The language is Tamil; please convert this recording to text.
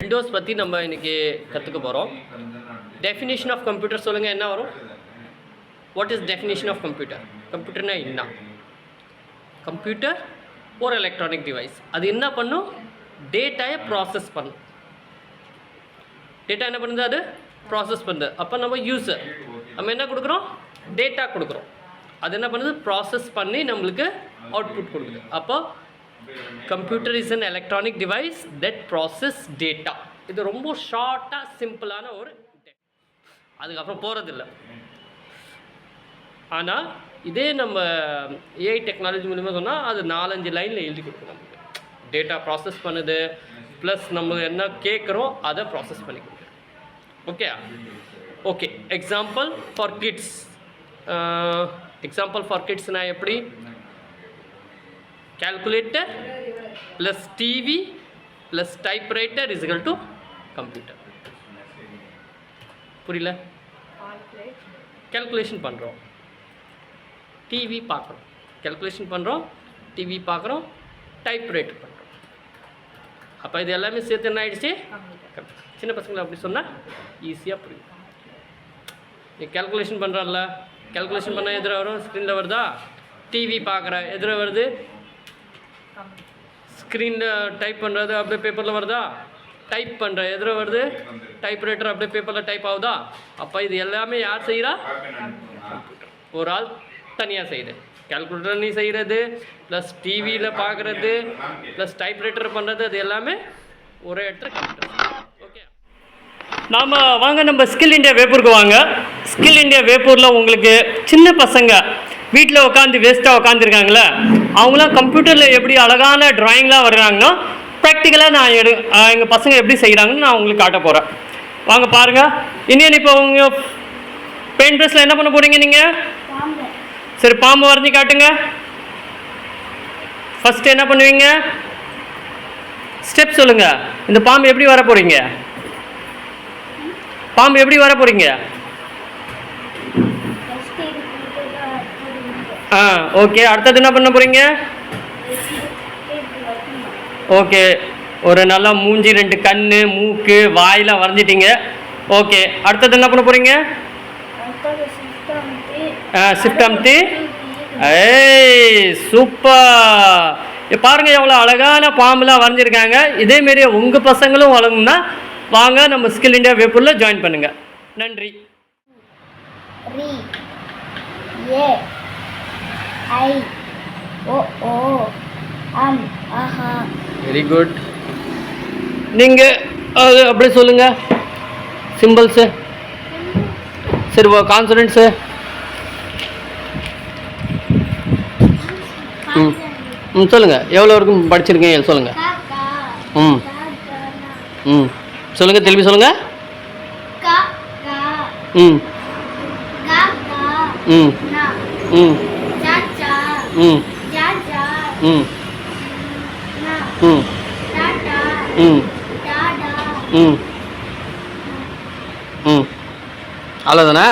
விண்டோஸ் பற்றி நம்ம இன்றைக்கி கற்றுக்க போகிறோம். டெஃபினிஷன் ஆஃப் கம்ப்யூட்டர் சொல்லுங்கள், என்ன வரும்? What is definition of computer? கம்ப்யூட்டர்னா என்ன? கம்ப்யூட்டர் ஒரு எலக்ட்ரானிக் டிவைஸ். அது என்ன பண்ணும்? டேட்டாயை ப்ராசஸ் பண்ணும். டேட்டா என்ன பண்ணுது? அது ப்ராசஸ் பண்ணுது. அப்போ நம்ம யூஸர் நம்ம என்ன கொடுக்குறோம்? டேட்டா கொடுக்குறோம். அது என்ன பண்ணுது? ப்ராசஸ் பண்ணி நம்மளுக்கு அவுட்புட் கொடுக்குது. அப்போ computer is an electronic device that process data. இது ரொம்ப ஷார்ட்டாக சிம்பிளான ஒரு, அதுக்கப்புறம் போகிறதில்ல. ஆனால் இதே நம்ம ஏஐ டெக்னாலஜி மூலிமா சொன்னால் அது 4-5 லைனில் எழுதி கொடுக்கும். நமக்கு டேட்டா ப்ராசஸ் பண்ணுது, ப்ளஸ் நம்ம என்ன கேட்குறோம் அதை ப்ராசஸ் பண்ணி கொடுக்குது. Okay okay example for kids. Example for கிட்ஸ்னால் எப்படி? calculator plus TV plus typewriter is equal to computer. புரியல? calculation பண்ணுறோம், டிவி பார்க்குறோம், calculation பண்ணுறோம், டிவி பார்க்குறோம், டைப்ரைட்டர் பண்ணுறோம். அப்போ இது எல்லாமே சேர்த்து என்ன ஆகிடுச்சு? சின்ன பசங்களை அப்படி சொன்னால் ஈஸியாக புரியும். நீ calculation பண்ணுறல, calculation பண்ணால் எதிர வரும், ஸ்க்ரீனில் வருதா? டிவி பார்க்குற எதிர வருது, ஸ்க்ரீனில் டைப் பண்ணுறது அப்படியே பேப்பரில் வருதா? டைப் பண்ணுற எதிர வருது, டைப்ரைட்டர் அப்படியே பேப்பரில் டைப் ஆகுதா? அப்போ இது எல்லாமே யார் செய்கிறா? ஒரு ஆள் தனியாக செய்யுது. கால்குலேட்டர் நீ செய்கிறது, ப்ளஸ் டிவியில் பார்க்குறது, ப்ளஸ் டைப்ரைட்டர் பண்ணுறது, அது எல்லாமே ஒரே இடத்துல கம்ப்யூட்டர். ஓகே, நாம் வாங்க நம்ம ஸ்கில் இந்தியா வேப்பூருக்கு வாங்க. ஸ்கில் இந்தியா வேப்பூரில் உங்களுக்கு சின்ன பசங்க வீட்டில் உட்காந்து வேஸ்ட்டாக உட்காந்துருக்காங்களே, அவங்களாம் கம்ப்யூட்டரில் எப்படி அழகான ட்ராயிங்லாம் வர்றாங்கன்னா ப்ராக்டிக்கலாக நான் எங்கள் பசங்க எப்படி செய்கிறாங்கன்னு நான் உங்களுக்கு காட்ட போகிறேன். வாங்க பாருங்கள். இன்னும் இப்போ உங்கள் பெயிண்ட் ப்ரஷில் என்ன பண்ண போகிறீங்க நீங்கள்? சரி, பாம்பு வரைஞ்சி காட்டுங்க. ஃபஸ்ட்டு என்ன பண்ணுவீங்க? ஸ்டெப் சொல்லுங்கள். இந்த பாம்பு எப்படி வர போகிறீங்க? பாம்பு எப்படி வர போகிறீங்க? ஓகே, அடுத்தது என்ன பண்ண போகிறீங்க? ஓகே, ஒரு நல்லா மூஞ்சி, 2 கண்ணு, மூக்கு, வாயெல்லாம் வரைஞ்சிட்டிங்க. ஓகே, அடுத்தது என்ன பண்ண போகிறீங்க? ஷிஃப்ட் அமுத்தி. ஏய் சூப்பர்! பாருங்கள் எவ்வளோ அழகான பாம்புலாம் வரைஞ்சிருக்காங்க. இதேமாரி உங்கள் பசங்களும் வளரணும்னா வாங்க நம்ம ஸ்கில் இந்தியா வேப்பூரில் ஜாயின் பண்ணுங்கள். நன்றி. Very good. நீங்கள் அது அப்படியே சொல்லுங்கள் சிம்பிள்ஸு. சரி, கான்சனன்ட்ஸு. சொல்லுங்கள், எவ்வளோ வரைக்கும் படிச்சிருக்கீங்க சொல்லுங்கள். சொல்லுங்கள், திரும்பி சொல்லுங்கள். ம் ம் ம் ம் ம் ம் ம் ம் ம் அவ்வளோதானா?